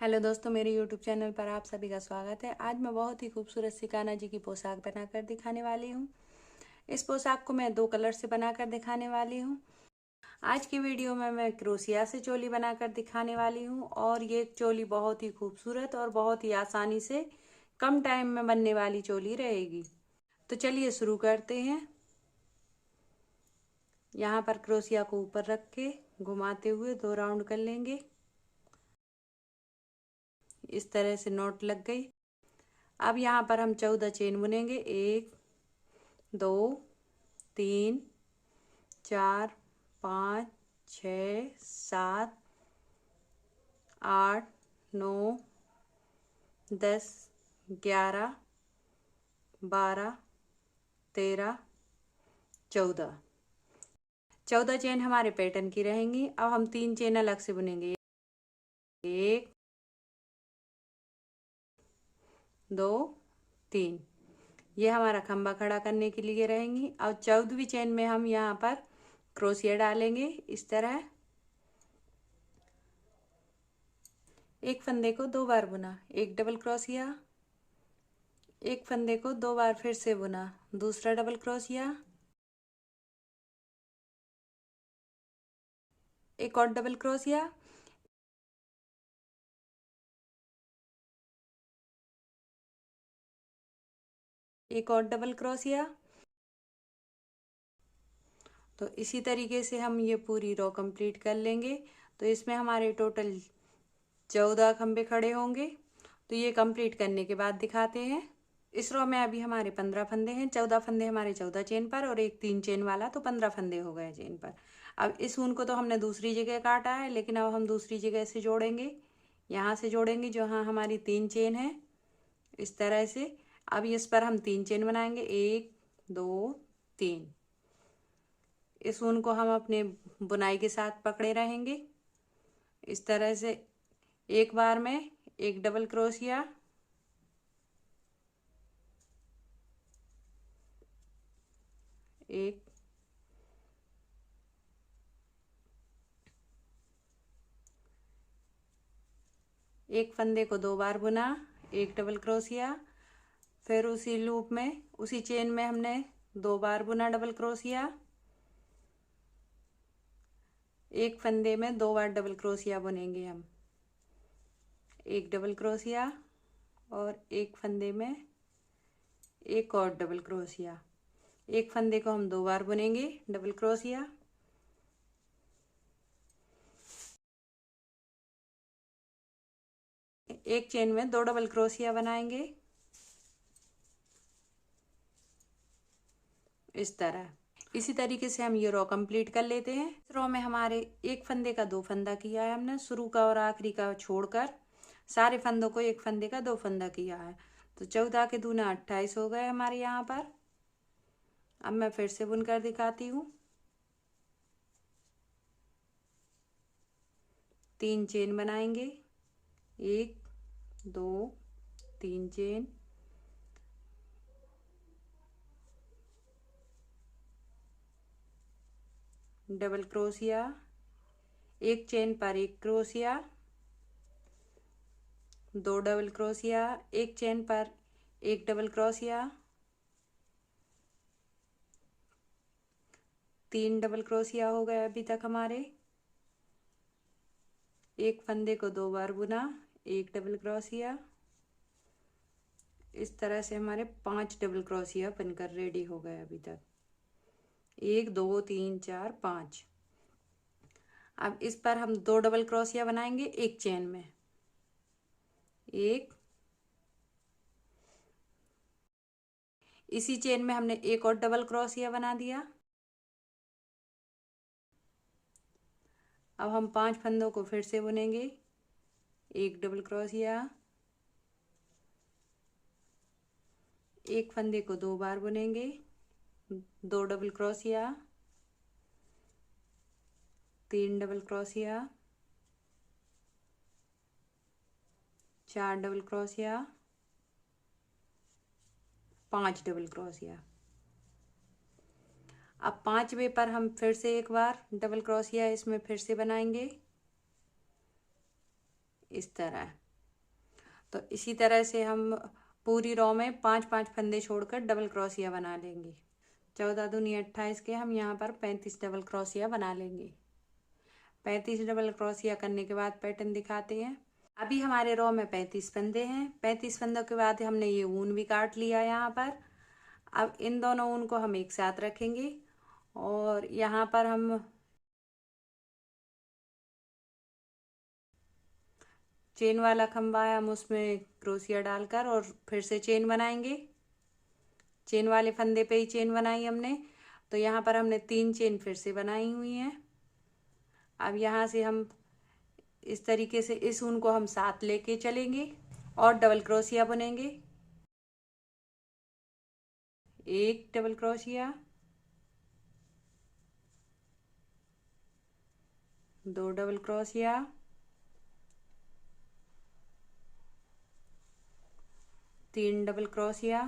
Hello दोस्तों, मेरे YouTube channel पर आप सभी का स्वागत है। आज मैं बहुत ही खूबसूरत सी कान्हा जी की पोशाक बनाकर दिखाने वाली हूँ। इस पोशाक को मैं 2 कलर से बनाकर दिखाने वाली हूँ। आज की वीडियो में मैं क्रोशिया से चोली बनाकर दिखाने वाली हूँ और ये चोली बहुत ही खूबसूरत और बहुत ही आसानी से कम टाइम में बनने वाली चोली रहेगी। तो चलिए शुरू करते हैं। यहाँ पर क्रोशिया को ऊपर रख के घुमाते हुए 2 राउंड कर लेंगे। इस तरह से नॉट लग गई। अब यहाँ पर हम 14 चेन बुनेंगे। 1 2 3 4 5 6 7 8 9 10 11 12 13 14 चेन हमारे पैटर्न की रहेंगी। अब हम 3 चेन अलग से बुनेंगे। 1 2 3। ये हमारा खंबा खड़ा करने के लिए रहेंगी। अब 14वीं चेन में हम यहाँ पर क्रोशिया डालेंगे। इस तरह एक फंदे को 2 बार बुना, एक डबल क्रोशिया, एक फंदे को 2 बार फिर से बुना, दूसरा डबल क्रोशिया, एक और डबल क्रोशिया, एक और डबल क्रोशिया। तो इसी तरीके से हम ये पूरी रो कंप्लीट कर लेंगे। तो इसमें हमारे टोटल 14 खंबे खड़े होंगे। तो ये कंप्लीट करने के बाद दिखाते हैं। इस रो में अभी हमारे 15 फंदे हैं। 14 फंदे हमारे 14 चेन पर और एक 3 चेन वाला, तो 15 फंदे हो गए चेन पर। अब इस ऊन को तो हमने दूसरी जगह काटा है, लेकिन अब हम दूसरी जगह से जोड़ेंगे। यहाँ से जोड़ेंगे जहाँ हमारी 3 चेन है, इस तरह से। अब इस पर हम 3 चेन बनाएंगे। 1 2 3। इस ऊन को हम अपने बुनाई के साथ पकड़े रहेंगे इस तरह से। एक बार में एक डबल क्रोशिया, एक एक फंदे को 2 बार बुना, एक डबल क्रोशिया, फिर उसी लूप में उसी चेन में हमने 2 बार बुना डबल क्रोशिया, एक फंदे में 2 बार डबल क्रोशिया बुनेंगे हम, एक डबल क्रोशिया और एक फंदे में एक और डबल क्रोशिया। एक फंदे को हम 2 बार बुनेंगे डबल क्रोशिया, एक चेन में 2 डबल क्रोशिया बनाएंगे इस तरह। इसी तरीके से हम ये रो कंप्लीट कर लेते हैं। इस रो में हमारे एक फंदे का 2 फंदा किया है हमने, शुरू का और आखिरी का छोड़कर सारे फंदों को एक फंदे का 2 फंदा किया है। तो 14 के दूना 28 हो गए हमारे यहाँ पर। अब मैं फिर से बुनकर दिखाती हूँ। 3 चेन बनाएंगे। 1 2 3 चेन, डबल क्रोशिया, एक चेन पर एक क्रोशिया, 2 डबल क्रोशिया, एक चेन पर एक डबल क्रोशिया, 3 डबल क्रोशिया हो गए अभी तक हमारे। एक फंदे को 2 बार बुना, एक डबल क्रोशिया। इस तरह से हमारे 5 डबल क्रोशिया बनकर रेडी हो गए अभी तक। 1 2 3 4 5। अब इस पर हम 2 डबल क्रोशिया बनाएंगे एक चेन में। एक, इसी चेन में हमने एक और डबल क्रोशिया बना दिया। अब हम 5 फंदों को फिर से बुनेंगे। एक डबल क्रोशिया, एक फंदे को 2 बार बुनेंगे, 2 double crochet, 3 double crochet, 4 double crochet, 5 double crochet. अब 5वें पर हम फिर से एक बार डबल क्रोशिया इसमें फिर से बनाएंगे इस तरह। तो इसी तरह से हम पूरी रो में 5-5 फंदे छोड़कर डबल क्रोशिया बना लेंगे। 14 दूनी 28 के हम यहाँ पर 35 डबल क्रोशिया बना लेंगे। 35 डबल क्रोशिया करने के बाद पैटर्न दिखाते हैं। अभी हमारे रो में 35 फंदे हैं। 35 फंदों के बाद हमने ये ऊन भी काट लिया यहाँ पर। अब इन दोनों ऊन को हम एक साथ रखेंगे और यहाँ पर हम चेन वाला खंभा है, हम उसमें क्रोशिया डालकर और फिर से चेन बनाएंगे। चेन वाले फंदे पे ही चेन बनाई हमने, तो यहाँ पर हमने 3 चेन फिर से बनाई हुई हैं। अब यहाँ से हम इस तरीके से इस ऊन को हम साथ लेके चलेंगे और डबल क्रोशिया बुनेंगे। 1 double crochet, 2 double crochet, 3 double crochet,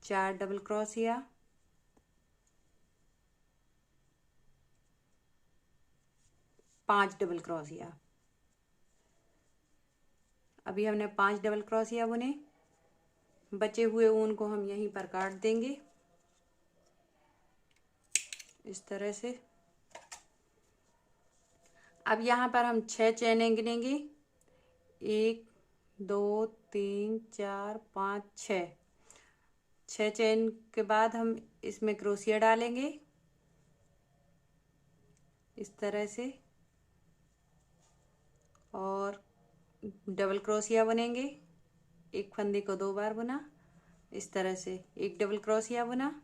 4 double crochet, 5 double crochet. अभी हमने 5 डबल क्रोशिया बुने। बचे हुए ऊन को हम यहीं पर काट देंगे इस तरह से। अब यहाँ पर हम 6 चैनें गिनेंगे। 1 2 3 4 5 6। 6 चैन के बाद हम इसमें क्रोशिया डालेंगे इस तरह से और डबल क्रोशिया बुनेंगे। एक फंदे को 2 बार बुना इस तरह से, 1 डबल क्रोशिया बुना।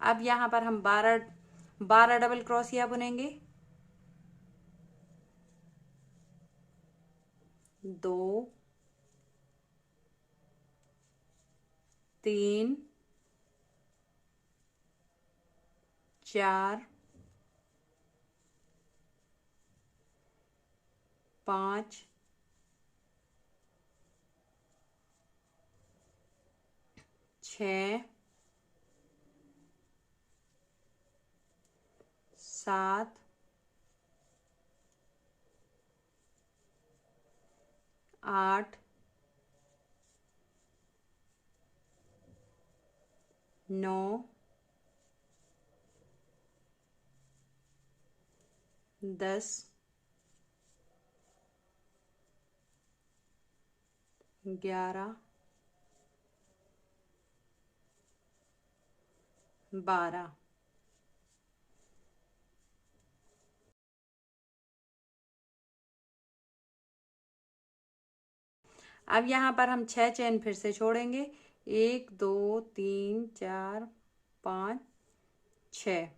अब यहाँ पर हम 12 डबल क्रोशिया बुनेंगे। 2 3 4 5 6 7 8 9 10 11 12। अब यहाँ पर हम 6 चैन फिर से छोड़ेंगे। 1 2 3 4 5 6।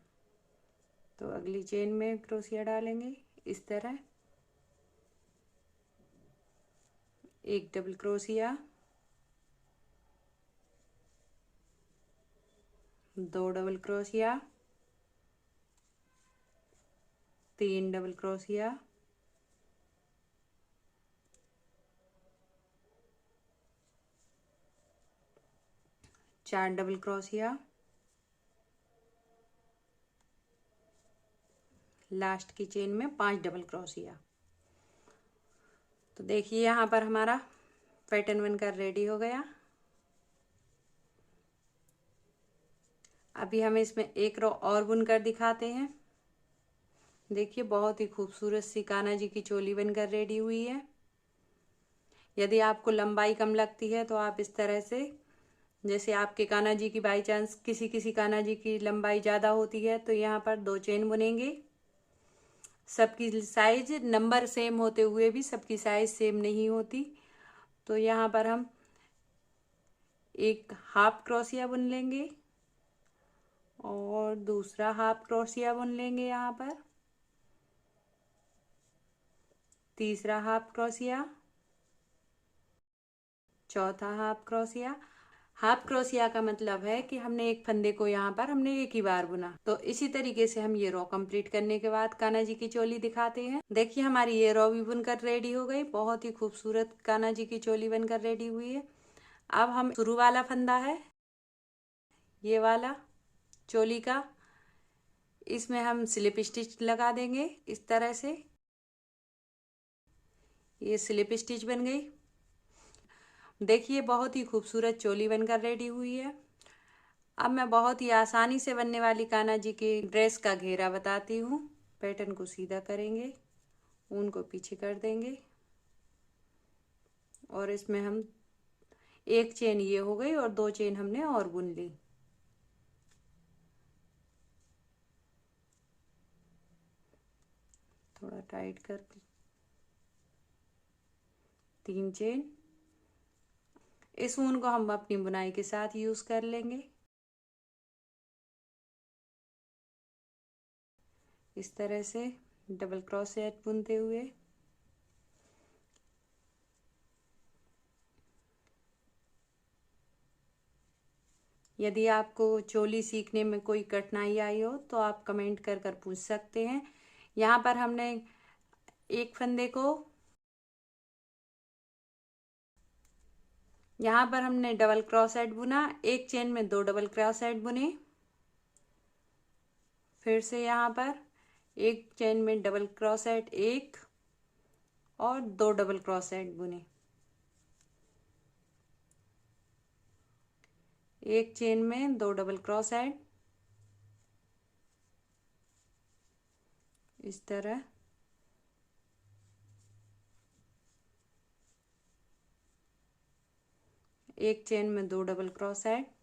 तो अगली चेन में क्रोशिया डालेंगे इस तरह। 1 double crochet, 2 double crochet, 3 double crochet, 4 double crochet, last की चेन में 5 डबल क्रोशिया। तो देखिए यहाँ पर हमारा पैटर्न बनकर रेडी हो गया। अभी हम इसमें एक रो और बुनकर दिखाते हैं। देखिए बहुत ही खूबसूरत सी कान्हा जी की चोली बनकर रेडी हुई है। यदि आपको लंबाई कम लगती है तो आप इस तरह से, जैसे आपके कान्हा जी की बाई चांस किसी कान्हा जी की लंबाई ज़्यादा होती है तो यहाँ पर 2 चेन बुनेंगे। सबकी साइज नंबर सेम होते हुए भी सबकी साइज सेम नहीं होती, तो यहाँ पर हम एक हाफ क्रोशिया बुन लेंगे और दूसरा हाफ क्रोशिया बुन लेंगे। यहाँ पर तीसरा हाफ क्रोशिया, चौथा हाफ क्रोशिया। हाफ क्रोशिया का मतलब है कि हमने एक फंदे को यहाँ पर हमने एक ही बार बुना। तो इसी तरीके से हम ये रो कंप्लीट करने के बाद कान्हा जी की चोली दिखाते हैं। देखिए हमारी ये रो भी बुनकर रेडी हो गई। बहुत ही खूबसूरत कान्हा जी की चोली बनकर रेडी हुई है। अब हम शुरू वाला फंदा है ये वाला चोली का, इसमें हम स्लिप स्टिच लगा देंगे इस तरह से। ये स्लिप स्टिच बन गई। देखिए बहुत ही खूबसूरत चोली बनकर रेडी हुई है। अब मैं बहुत ही आसानी से बनने वाली कान्हा जी के ड्रेस का घेरा बताती हूँ। पैटर्न को सीधा करेंगे, ऊन को पीछे कर देंगे और इसमें हम एक चेन ये हो गई और 2 चेन हमने और बुन ली। थोड़ा टाइट करके 3 चेन। इस ऊन को हम अपनी बुनाई के साथ यूज कर लेंगे इस तरह से डबल क्रोशेट बुनते हुए। यदि आपको चोली सीखने में कोई कठिनाई आई हो तो आप कमेंट कर कर पूछ सकते हैं। यहाँ पर हमने एक फंदे को, यहाँ पर हमने डबल क्रोशेट बुना, एक चेन में 2 डबल क्रोशेट बुने। फिर से यहाँ पर एक चेन में डबल क्रोशेट एक और 2 डबल क्रोशेट बुने। एक चेन में 2 डबल क्रोशेट इस तरह। एक चेन में 2 डबल क्रोशेट।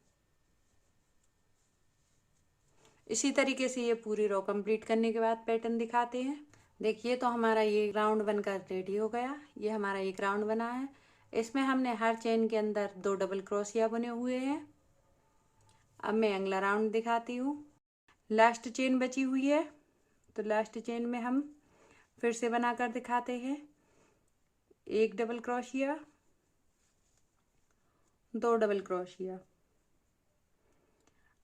इसी तरीके से ये पूरी रो कंप्लीट करने के बाद पैटर्न दिखाते हैं। देखिए तो हमारा ये राउंड बनकर रेडी हो गया। ये हमारा एक राउंड बना है। इसमें हमने हर चेन के अंदर 2 डबल क्रोशिया बने हुए हैं। अब मैं अगला राउंड दिखाती हूँ। लास्ट चेन बची हुई है तो लास्ट चेन में हम फिर से बनाकर दिखाते हैं। एक डबल क्रोशिया, 2 डबल क्रोशिया।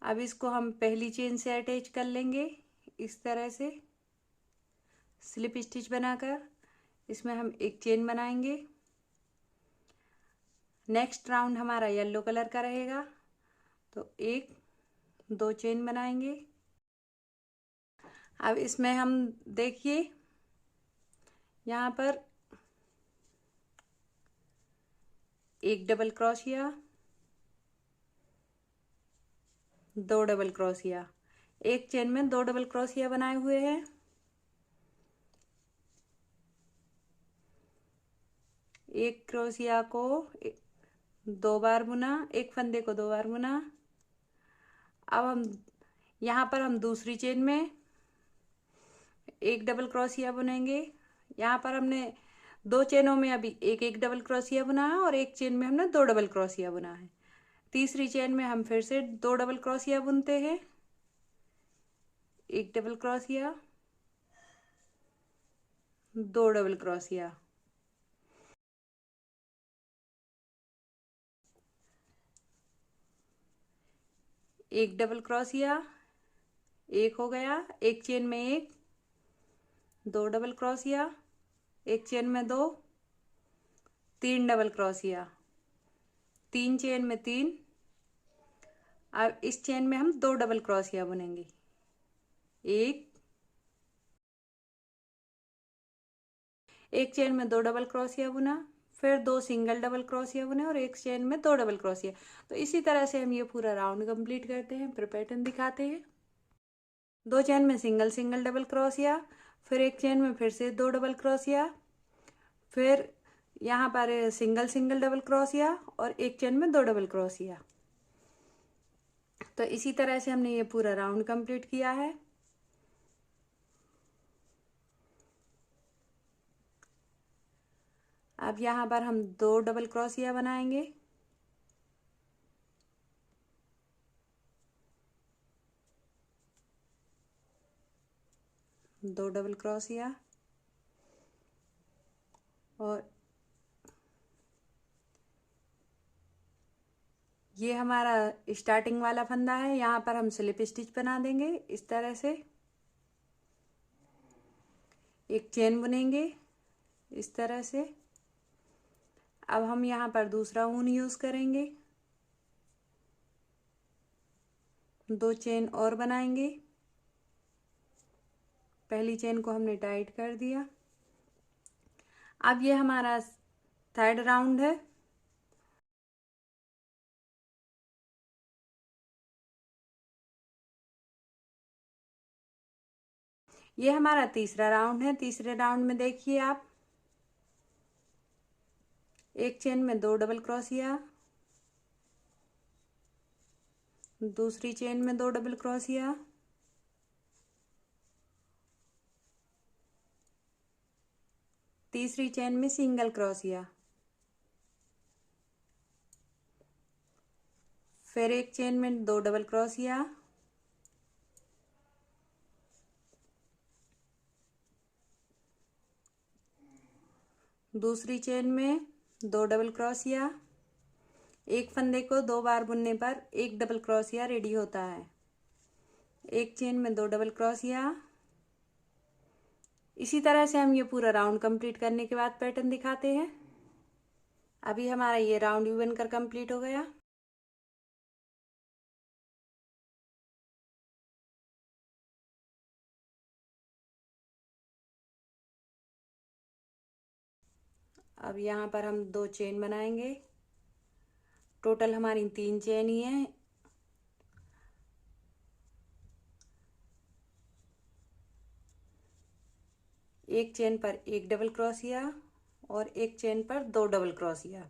अब इसको हम पहली चेन से अटैच कर लेंगे इस तरह से स्लिप स्टिच बनाकर। इसमें हम एक चेन बनाएंगे। नेक्स्ट राउंड हमारा येलो कलर का रहेगा तो 2 चेन बनाएंगे। अब इसमें हम देखिए यहाँ पर एक डबल क्रोशिया, 2 डबल क्रोशिया। एक चेन में 2 डबल क्रोशिया बनाए हुए हैं। एक क्रोशिया को 2 बार बुना, एक फंदे को 2 बार बुना। अब हम यहाँ पर हम दूसरी चेन में एक डबल क्रोशिया बुनेंगे। यहाँ पर हमने 2 चेनों में अभी एक एक डबल क्रोशिया बुना है और एक चेन में हमने 2 डबल क्रोशिया बुना है। तीसरी चेन में हम फिर से 2 डबल क्रोशिया बुनते हैं। एक डबल क्रोशिया, 2 डबल क्रोशिया। एक डबल क्रोशिया, एक हो गया। एक चेन में एक, 2 डबल क्रोशिया, एक चेन में 2, 3 डबल क्रोशिया, 3 चेन में 3। अब इस चेन में हम 2 डबल क्रोशिया बुनेंगे। एक चेन में 2 डबल क्रोशिया बुना, फिर 2 सिंगल डबल क्रोशिया बुने और एक चेन में 2 डबल क्रोशिया। तो इसी तरह से हम ये पूरा राउंड कंप्लीट करते हैं। फिर पैटर्न दिखाते हैं। 2 चेन में सिंगल सिंगल डबल क्रोशिया, फिर एक चेन में फिर से 2 डबल क्रोशिया, फिर यहाँ पर सिंगल सिंगल डबल क्रोशिया और एक चेन में 2 डबल क्रोशिया। तो इसी तरह से हमने ये पूरा राउंड कंप्लीट किया है। अब यहाँ पर हम 2 डबल क्रोशिया बनाएंगे। दो डबल क्रोशिया और ये हमारा स्टार्टिंग वाला फंदा है। यहाँ पर हम स्लिप स्टिच बना देंगे इस तरह से। एक चेन बुनेंगे इस तरह से। अब हम यहाँ पर दूसरा ऊन यूज करेंगे। 2 चेन और बनाएंगे। पहली चेन को हमने टाइट कर दिया। अब ये हमारा थर्ड राउंड है। ये हमारा तीसरा राउंड है। तीसरे राउंड में देखिए आप, एक चेन में 2 डबल क्रोशिया, दूसरी चेन में 2 डबल क्रोशिया, तीसरी चेन में सिंगल क्रोशिया, फिर एक चेन में 2 डबल क्रोशिया, दूसरी चेन में 2 डबल क्रोशिया। एक फंदे को 2 बार बुनने पर 1 डबल क्रोशिया रेडी होता है। एक चेन में 2 डबल क्रोशिया। इसी तरह से हम ये पूरा राउंड कंप्लीट करने के बाद पैटर्न दिखाते हैं। अभी हमारा ये राउंड भी बनकर कंप्लीट हो गया। अब यहाँ पर हम 2 चेन बनाएंगे। टोटल हमारी 3 चेन ही है। एक चेन पर 1 डबल क्रोशिया और एक चेन पर 2 डबल क्रोशिया।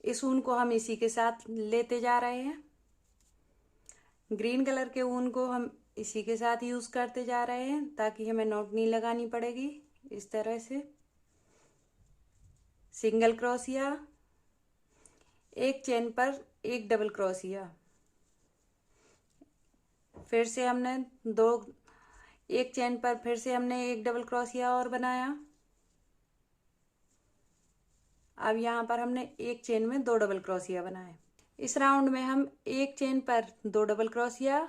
इस ऊन को हम इसी के साथ लेते जा रहे हैं। ग्रीन कलर के ऊन को हम इसी के साथ यूज करते जा रहे हैं ताकि हमें नॉट नहीं लगानी पड़ेगी। इस तरह से सिंगल क्रोशिया, एक चेन पर 1 डबल क्रोशिया, फिर से हमने एक चेन पर फिर से हमने 1 डबल क्रोशिया और बनाया। अब यहाँ पर हमने एक चेन में 2 डबल क्रोशिया बनाए। इस राउंड में हम एक चेन पर 2 डबल क्रोशिया,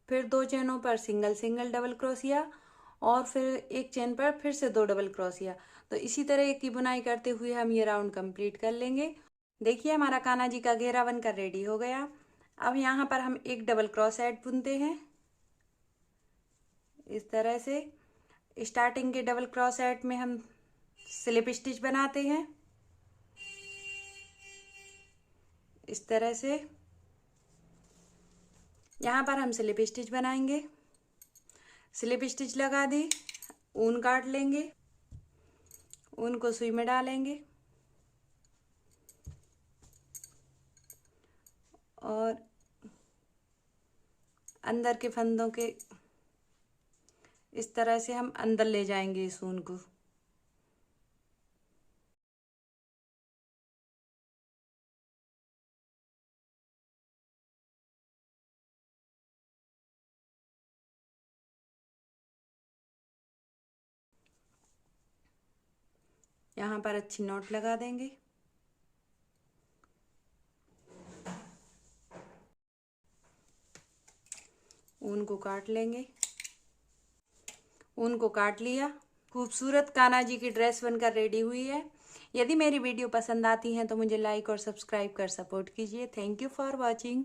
फिर 2 चेनों पर सिंगल डबल क्रोशिया और फिर एक चेन पर फिर से 2 डबल क्रोशिया। तो इसी तरह की बुनाई करते हुए हम ये राउंड कंप्लीट कर लेंगे। देखिए हमारा कान्हा जी का घेरा बनकर रेडी हो गया। अब यहाँ पर हम 1 डबल क्रोशेट बुनते हैं। इस तरह से स्टार्टिंग के डबल क्रोशेट में हम स्लिप स्टिच बनाते हैं। इस तरह से यहाँ पर हम स्लिप स्टिच बनाएंगे। स्लिप स्टिच लगा दी, ऊन काट लेंगे, ऊन को सुई में डालेंगे और अंदर के फंदों के इस तरह से हम अंदर ले जाएंगे इस ऊन को। यहाँ पर अच्छी नॉट लगा देंगे। ऊन को काट लेंगे। ऊन को काट लिया। खूबसूरत कान्हा जी की ड्रेस बनकर रेडी हुई है। यदि मेरी वीडियो पसंद आती है तो मुझे लाइक और सब्सक्राइब कर सपोर्ट कीजिए। Thank you for watching.